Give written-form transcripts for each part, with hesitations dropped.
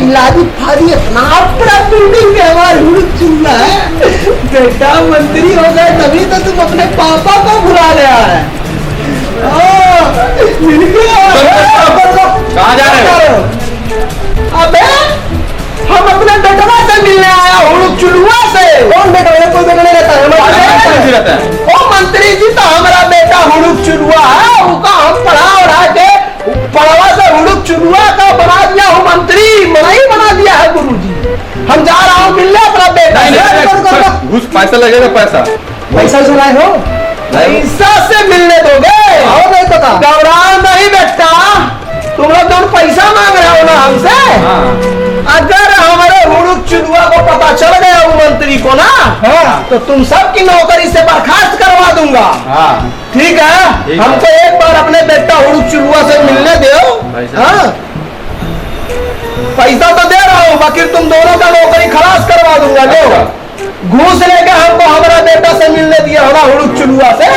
लादी फादी इतना बड़ा बिल्डिंग है हमारे हुड़ुक चूल्हा है। बेटा मंत्री हो गए तभी तो तुम अपने पापा को बुला ले आ रहे हैं। मिल गया। कहाँ जा रहे हो? अबे हम अपने बेटवा से मिलने आया हुड़ुक चूल्हा से। कौन बेटा? कोई बेटा नहीं रहता है। ओ मंत्री जी तो हमारा बेटा हुड़ुक चूल्हा है। उसका हम पढ़ा उड़ा के पढ़वा से हुड़ुक चूल्हा का बना दिया हूँ मंत्री। मलाई बना दिया है गुरुजी। हम जा रहा हूँ मिलने अपना बेटा। घुस पैसा लगेगा। पैसा से लाए हो? पैसा से मिलने दोगे? आओ नहीं तो घबराओ नहीं बेटा। तुम लोग जो पैसा मांग रहे हो ना हमसे, अगर हमारे हुड़ुक चूल्हा को पता चल गया वो मंत्री को ना, तो तुम सबकी नौकरी से बर्खास्त करवा दूंगा। ठीक है? हमको एक बार अपने बेटा हुड़ुक चूल्हा से मिलने दो। पैसा तो दे रहा हूँ, बाकी तुम दोनों का नौकरी खलास करवा दूंगा। लो घूस लेके हमको हमारा बेटा से मिलने दिया होगा हुड़ुक चूल्हा से।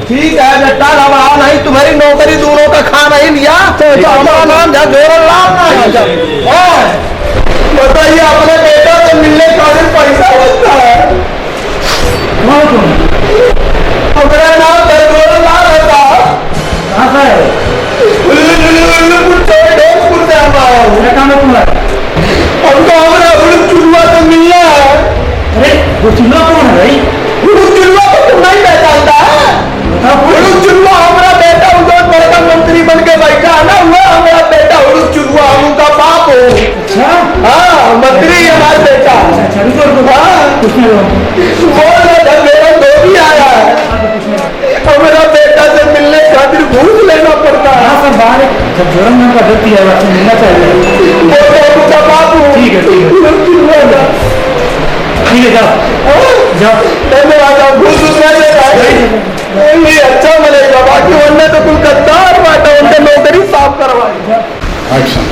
ठीक है बेटा, घबराओ नहीं। तुम्हारी नौकरी दोनों का खा नहीं लिया तो हमारा नाम जोरनलाल ना। बताइए अपने बेटा से मिलने का पैसा बनता है। हमारा नाम जोरनलाल है। हमको हमारा हुड़ुक चूल्हा से मिलना है। अरे वो चूल्हा कौन है भाई? हुड़ुक चूल्हा को तुम नहीं पहचानता है? हुड़ुक चूल्हा हमारा बेटा उधर बड़का मंत्री बन के बैठा है ना, वो हमारा बेटा हुड़ुक चूल्हा। हम उनका बाप हो। अच्छा हाँ, मंत्री हमारा बेटा। बोल जब मेरा धोबी आया है, हमारा बेटा से मिलने खातिर घूस लेना पड़ता है। सब बाहर जब जोरन नाम का व्यक्ति है आपसे मिलना चाहिए। उनका बाप हो। ठीक है जाओ। धन्यवाद। घूस नहीं अच्छा मिलेगा, बाकी वरना तो कुल गद्दार बाटा उनके नौकरी साफ करवाए। अच्छा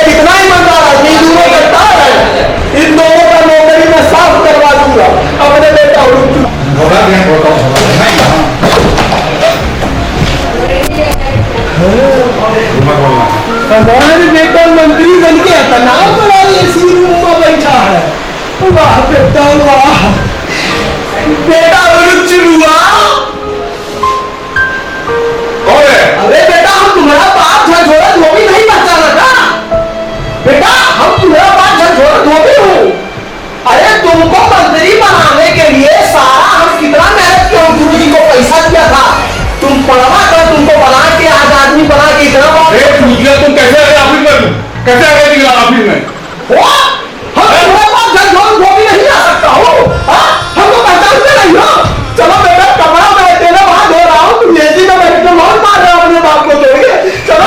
कितना ईमानदार आदमी, दोनों गद्दार है। इन दोनों का नौकरी में साफ करवा दूंगा अपने बेटा हुड़ुक चूल्हा। हमारे बेटा मंत्री बन के तनाव बना इसी रूम में बैठा है। वाह बेटा वाह। बेटा हुड़ुक चूल्हा। अरे बेटा हम तुम्हारा बाप झंझोरा धोबी नहीं पहचाना था। बेटा हम तुम्हारा बाप झंझोरा धोबी हूँ। अरे तुमको मंत्री बनाने के लिए सारा हम कितना मेहनत किया। गुरु जी को पैसा दिया था, तुम पढ़वा कर तुमको बना के आज आदमी बना के इतना तुम कैसे आए ऑफिस में? कैसे आ गए ऑफिस में? हम तुम्हारे पास झंझोरा धोबी नहीं आ सकता हूँ। हमको पहचानते नहीं हो? चलो बेटा कपड़ा मैं तेरा वहां धो रहा हूँ, तुम एसी में बैठ के मौन मार रहे हो अपने बाप को छोड़ के। चलो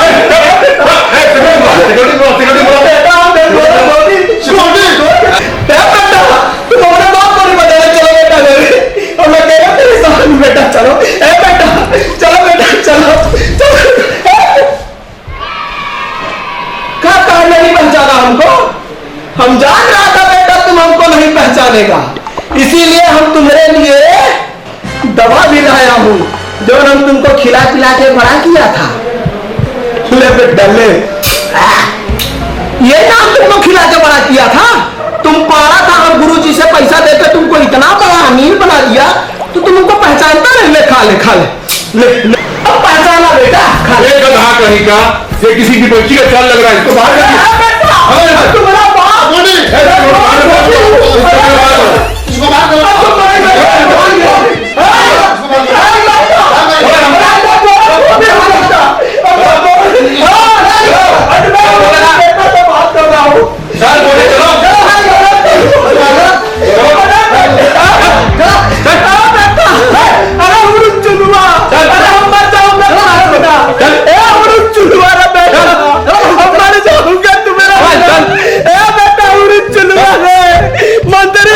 बेटा हम झंझोरा धोबी तुम अपने बाप को नहीं बताया। चलो बेटा और मैं कह रहा तेरे साथ बेटा। चलो बेटा चलो बेटा चलो क्या नहीं पहचाना हमको? हम जान रहा था बेटा तुम हमको नहीं पहचानेगा, इसीलिए हम तुम्हारे लिए दवा भी लाया हूँ जो हम तुमको खिला पिला के बड़ा किया था। ले बेटा ले, ये नाम तुमको खिला के बड़ा किया था। तुम पढ़ा था, हम गुरुजी से पैसा देकर तुमको इतना बड़ा अमीर बना दिया तो तुम उनको पहचानता नहीं। ले खा ले खा ले ले अब पहचाना बेटा। खा ले। कहीं का ये किसी की बच्ची का ख्याल लग रहा है। इसको बाहर तुम्हारा बाप मंत्री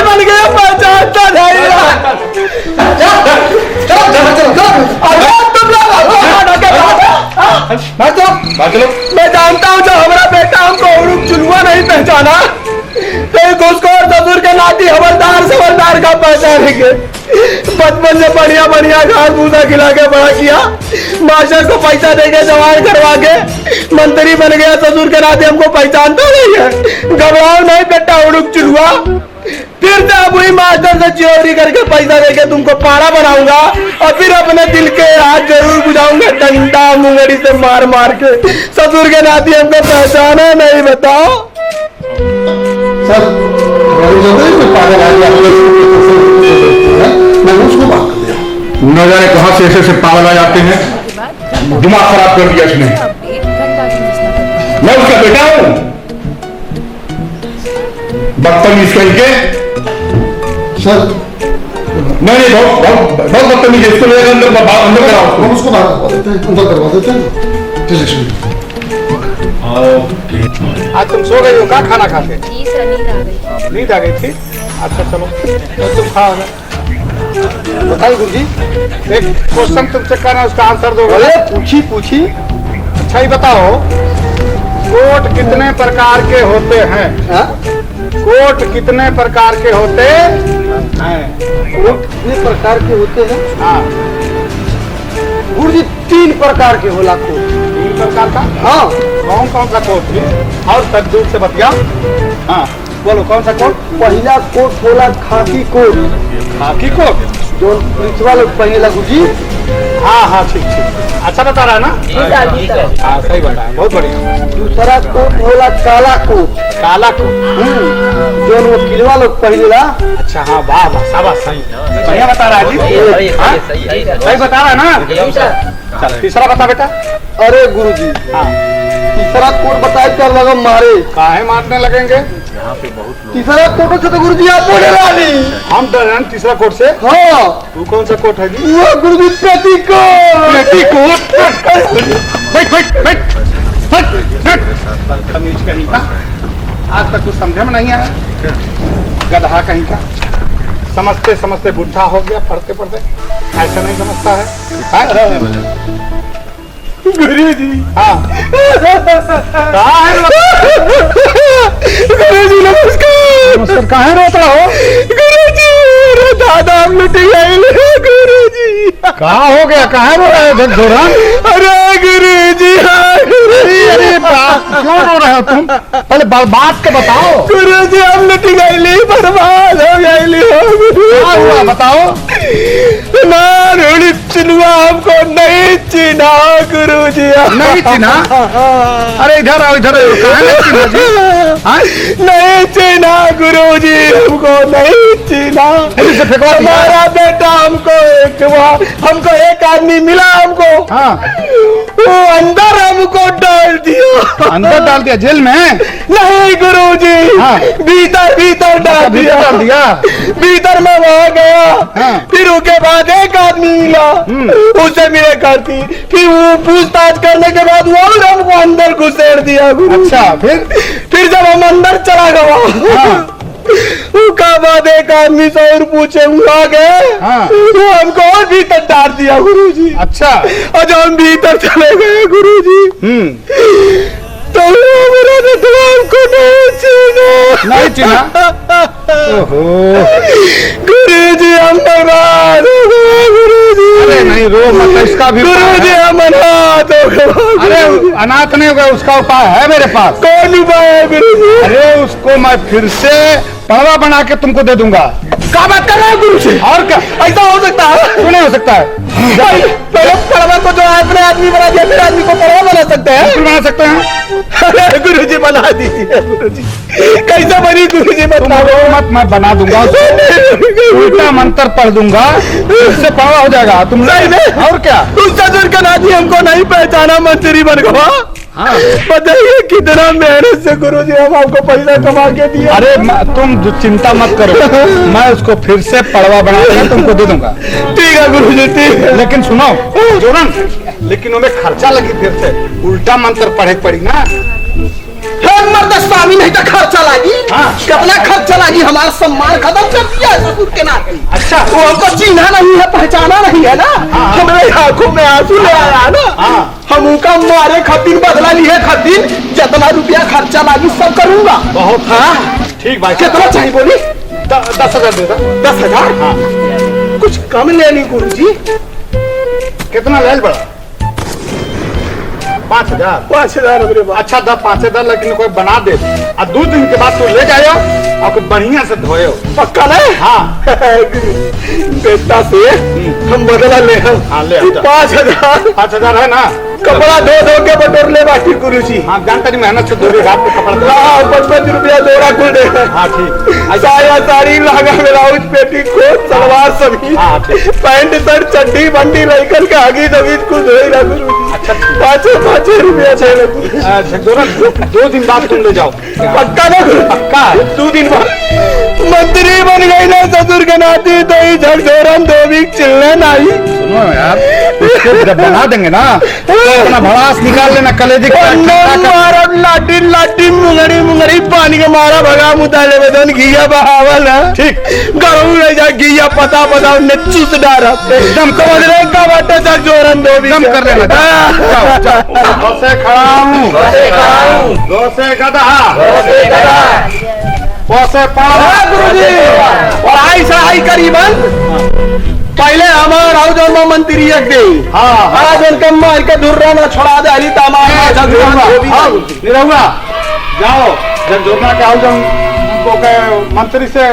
बन गया। मैं जानता हूँ जब हमारा बेटा हमको उड़ुक चुलुआ नहीं पहचाना तो उसको और ससुर के नाती हवलदार का पहचानेंगे। बचपन से बढ़िया बढ़िया घास भूसा खिला के बड़ा किया, मास्टर को पैसा देके जवान करवा के मंत्री बन गया, ससुर के नाते हमको पहचानता नहीं है। घबराओ नहीं बेटा उड़ुक चुलुआ, फिर से अब वही मास्टर से चोरी करके पैसा देके तुमको पाड़ा बनाऊंगा और फिर अपने दिल के हाथ जरूर बुझाऊंगा डंडा मुंगड़ी से मार मार के। ससुर के नाते हमको पहचाना नहीं, बताओ। सर पागल मैं उसको बात कर दिया, न जाने कहां से ऐसे पागल आ जाते हैं, दिमाग खराब कर दिया इसने। मैं उसका बेटा हूं, बदतमीज कहीं के। सर नहीं बहुत बदतमीज है, इसको ले अंदर कराओ, हम उसको बाहर करवा देते हैं, अंदर करवा देते हैं। ठीक आज तुम सो गई हो, क्या खाना खाते? जी सर, नींद आ गई। नींद आ गई थी? अच्छा चलो तो तुम खाओ ना। बताइए गुरुजी, एक क्वेश्चन तुमसे करना, उसका आंसर दो। अरे पूछी। अच्छा ही बताओ, कोट कितने प्रकार के होते हैं? कोट कितने प्रकार के होते हैं? कोट कितने प्रकार के होते हैं? हाँ, गुरुजी 3 प्रकार के होला कोट। 3 प्रकार का? हाँ, कौन कौन सा कोट भी? और सब दूर से बतिया। हाँ बोलो, कौन सा कोट? पहला कोट होला खाकी कोट, खाकी कोट, जो पुलिसवा लोग पहनेला गुरुजी। हाँ ठीक। अच्छा बता रहा है ना? हाँ सही बताया, बहुत बढ़िया। दूसरा कोट होला काला कोट, काला कोट, जो वकीलवा लोग पहनेला। अच्छा हाँ, वाह शाबाश, सही बढ़िया बता रहा है जी। हाँ? सही बता रहा है ना? चल तीसरा बता बेटा। अरे गुरुजी, हाँ तीसरा कोट बताए कर लगा मारे। काहे मारने लगेंगे? तीसरा कोट से तो गुरुजी आप बोले वाली। हम डर रहे हैं तीसरा कोट से। हाँ, तू कौन सा कोट है जी? वो गुरुजी पेटीकोट। तमीज कहीं का, आज तक कुछ समझे में नहीं आया, गधा कहीं का। समझते समझते बुढ़ा हो गया, पढ़ते पढ़ते ऐसा नहीं समझता है। गुरुजी, हाँ कहाँ है? गुरुजी नमस्कार। कहाँ रोता हो? गुरुजी दादा गुरुजी कहाँ हो गया? कहाँ रो रहे हो धोरण? अरे गुरुजी, अरे क्यों रो रहे हो तुम? पहले बात के बताओ। गुरुजी हम लुट गई, बर्बाद हो गई। क्या हुआ बताओ? ना चुनवा हमको नहीं चिन्हा गुरुजी। नहीं चिन्हा? अरे इधर आओ, इधर आओ। कहाँ नहीं चिन्हा जी? हाँ? नहीं चिन्हा गुरुजी, हमको नहीं चिन्हा। हमारा बेटा हमको एक आदमी मिला हमको। हाँ, वो अंदर हमको डाल दिया। अंदर डाल दिया जेल में? नहीं गुरुजी, हाँ। भीतर डाल दिया। भीतर में वहाँ गया। हाँ। फिर उसके बाद एक आदमी मिला, उससे मिले करती, फिर वो पूछताछ करने के बाद वो हमको अंदर घुसेड़ दिया गुरु। अच्छा फिर जब हम अंदर चला गया, हाँ। उसका बाद एक आदमी से और पूछे आ गए। हाँ। वो हमको और भीतर डाल दिया गुरुजी। अच्छा, और जब हम भीतर चले गए गुरुजी, तो मेरा हमको नहीं चिन्हा। ओहो गुरुजी, हम बर्बाद हो गए गुरुजी। अरे नहीं रो मत, इसका भी गुरुजी हम अनाथ हो गए। अरे अनाथ नहीं होगा, उसका उपाय है मेरे पास। कौन उपाय है गुरुजी? अरे उसको मैं फिर से पड़वा बना के तुमको दे दूंगा। क्या बात कर रहे हैं गुरुजी? और क्या ऐसा हो सकता है? क्यों नहीं हो सकता है? पहले पड़वा को जो अपने आदमी बना दिया, फिर आदमी को पड़वा बना सकते हैं? बिल्कुल बना सकते हैं। अरे गुरुजी बना दीजिए गुरुजी। कैसे बनी गुरुजी तुम रो मत, मैं बना दूंगा। उल्टा मंत्र पढ़ दूंगा, उससे पड़वा हो जाएगा। तुम सही में? और क्या? उस ससुर का नाती हमको नहीं पहचाना, मंत्री बन गया। हाँ। बताइए कितना मेहनत से गुरुजी हम आपको पैसा कमा के दिया। अरे तुम चिंता मत करो, मैं उसको फिर से पड़वा बना के तुमको दे दूंगा। ठीक है गुरुजी, ठीक है। लेकिन सुनो जोरन, लेकिन उन्हें खर्चा लगी, फिर से उल्टा मंत्र पढ़े पड़ी ना। मर्द स्वामी नहीं तो खर्चा लगी। हाँ। कितना खर्चा लगी, हमारा सम्मान खत्म कर दिया ससुर के नाते। अच्छा, वो हमको चिन्हा नहीं है, पहचाना नहीं है ना। हाँ। हमारे आंखों में आंसू ले आया ना। हाँ हम उनका मारे खातिर बदला लिए खातिर जितना रुपया खर्चा लागी सब करूंगा। बहुत हाँ ठीक भाई। कितना चाहिए बोली? 10,000 देता। 10,000? हाँ। कुछ कम लेनी गुरुजी। कितना ले बड़ा? 5,000। 5,000 मेरे बाप। अच्छा 5,000 लेकिन कोई बना दे और 2 दिन के बाद तू ले जाओ और कोई बढ़िया से धोए। पक्का नहीं? हाँ। बेटा से हम बदला ले हम। हाँ ले 5,000। 5,000 है ना? कपड़ा धो के बटोर ले बाकी गुरुजी। हाँ जानता नहीं मेहनत से धोरे घाट पे कपड़ा। हाँ 55 रुपया दोरा खुल दे। हाँ ठीक। साया साड़ी लगा ब्लाउज पेटी कोट सलवार सभी हाँ, ठीक। पैंट शर्ट चड्डी बंडी लड़कन के आगे दबीज कुछ धोई ना गुरुजी। अच्छा 5 रुपया चाहिए। अच्छा 2 दिन बाद तुम ले जाओ। पक्का ना गुरु? पक्का। 2 दिन बाद मंत्री बन गई ना ससुर के नाती तो ही झकझोरन धोबी चिल्ले नहीं। सुनो यार इसको जब बना देंगे ना अपना भड़ास निकाल लेना कलेजी मारा लाठी लाठी मुंगरी मुंगरी पानी का मारा भगा मुताले में दोन घिया बहावल है। ठीक। गरम रह जा घिया पता पता ने चूस डारा एकदम समझ रहे का बाटे झकझोरन धोबी एकदम कर लेना। जाओ जाओ। दोसे खड़ाऊं दोसे गधा पोसे पाड़ा। गुरुजी पढ़ाई सढ़ाई करीबन पहले हमार आओ जो मंत्री एक दे। हाँ आज उनका मार के धुर्रा ना छोड़ा दे अली तमाम निरहुआ जाओ जब जोड़ना के आओ जब उनको के मंत्री से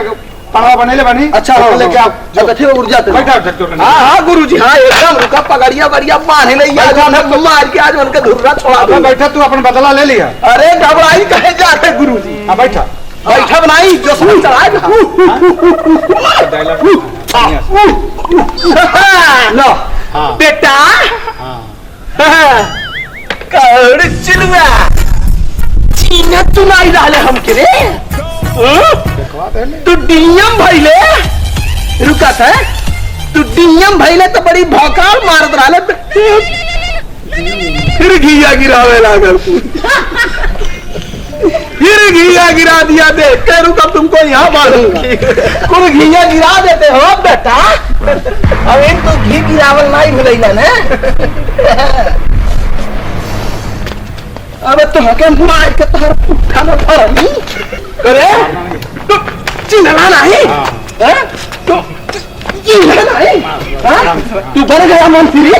पढ़ा बनेले बनी। अच्छा लेके आओ। अच्छा ठीक है उड़ जाते बैठा जब जोड़ना। हाँ हाँ गुरुजी हाँ एकदम रुका पगड़िया बढ़िया बांधे नहीं आज उन्हें मार के आज उनका धुर्रा छोड़ा दे। बैठा तू अपन बदला ले लिया। अरे घबराई कहे जाते गुरुजी। हाँ बैठा बैठा बनाई जो समझ चढ़ाए लो हाँ। बेटा कौड़ चिलुआ चीना तू नहीं डाले हम के रे तू डीएम भइले रुका था तू डीएम भइले तो बड़ी भौकाल मारत रहले फिर घिया गिरावे लागल फिर घिया गिरा दिया देख के रुका तुमको यहाँ मारूंगी कुल घिया गिरा देते हो बेटा अब एक तो घी गिरावल नहीं मिलेगा ना अबे तुम के मार के तोहर पुट्ठा न धरनी करे तू चिन्हला नहीं हैं तू चिन्हला नहीं हां तू बन गया मंत्री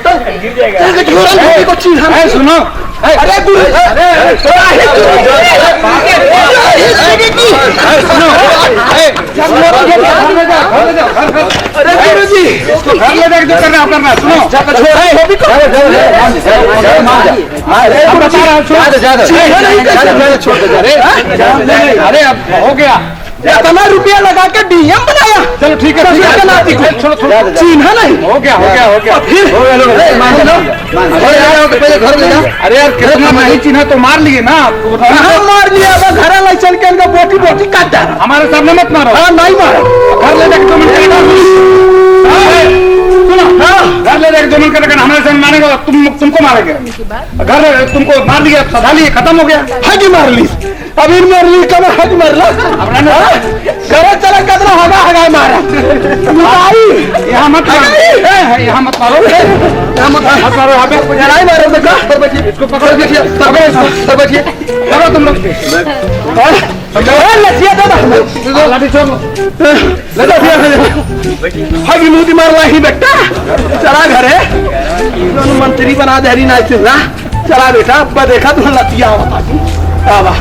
तो गिर जाएगा को चिन्हला सुनो अरे गुरु अरे गुरु जी इसको घर ले देख जो करना अपना सुनो अरे अब हो गया इतना रुपया लगा के डीएम बनाया। चलो ठीक है चिन्ह नहीं हो गया फिर पहले घर ले जा। अरे यार कितना नहीं चिन्ह तो मार लिए ना मार लिया घर लाई चल के इनका बोटी बोटी काट डाला। हमारे सामने मत मारो। हाँ नहीं मारो घर ले जाके 2 मिनट सुनो घर ले जाके 2 मिनट करके हमारे सामने मारेगा तुमको मारेंगे। घर तुमको मार लिया सदा लिए खत्म हो गया। हज मार ली अभी मार ली कब हज मार ला घर चला कदना हगा मारा यहाँ मत मारो यहाँ मत मारो यहाँ पे नहीं मारो तो इसको पकड़ो देखिए बैठिए चलो तुम लोग लाठी छोड़ो हगी मुदी मार ला ही बेटा चला घरे मंत्री बना दे रही ना चला बेटा अब्बा देखा तो लतिया आवा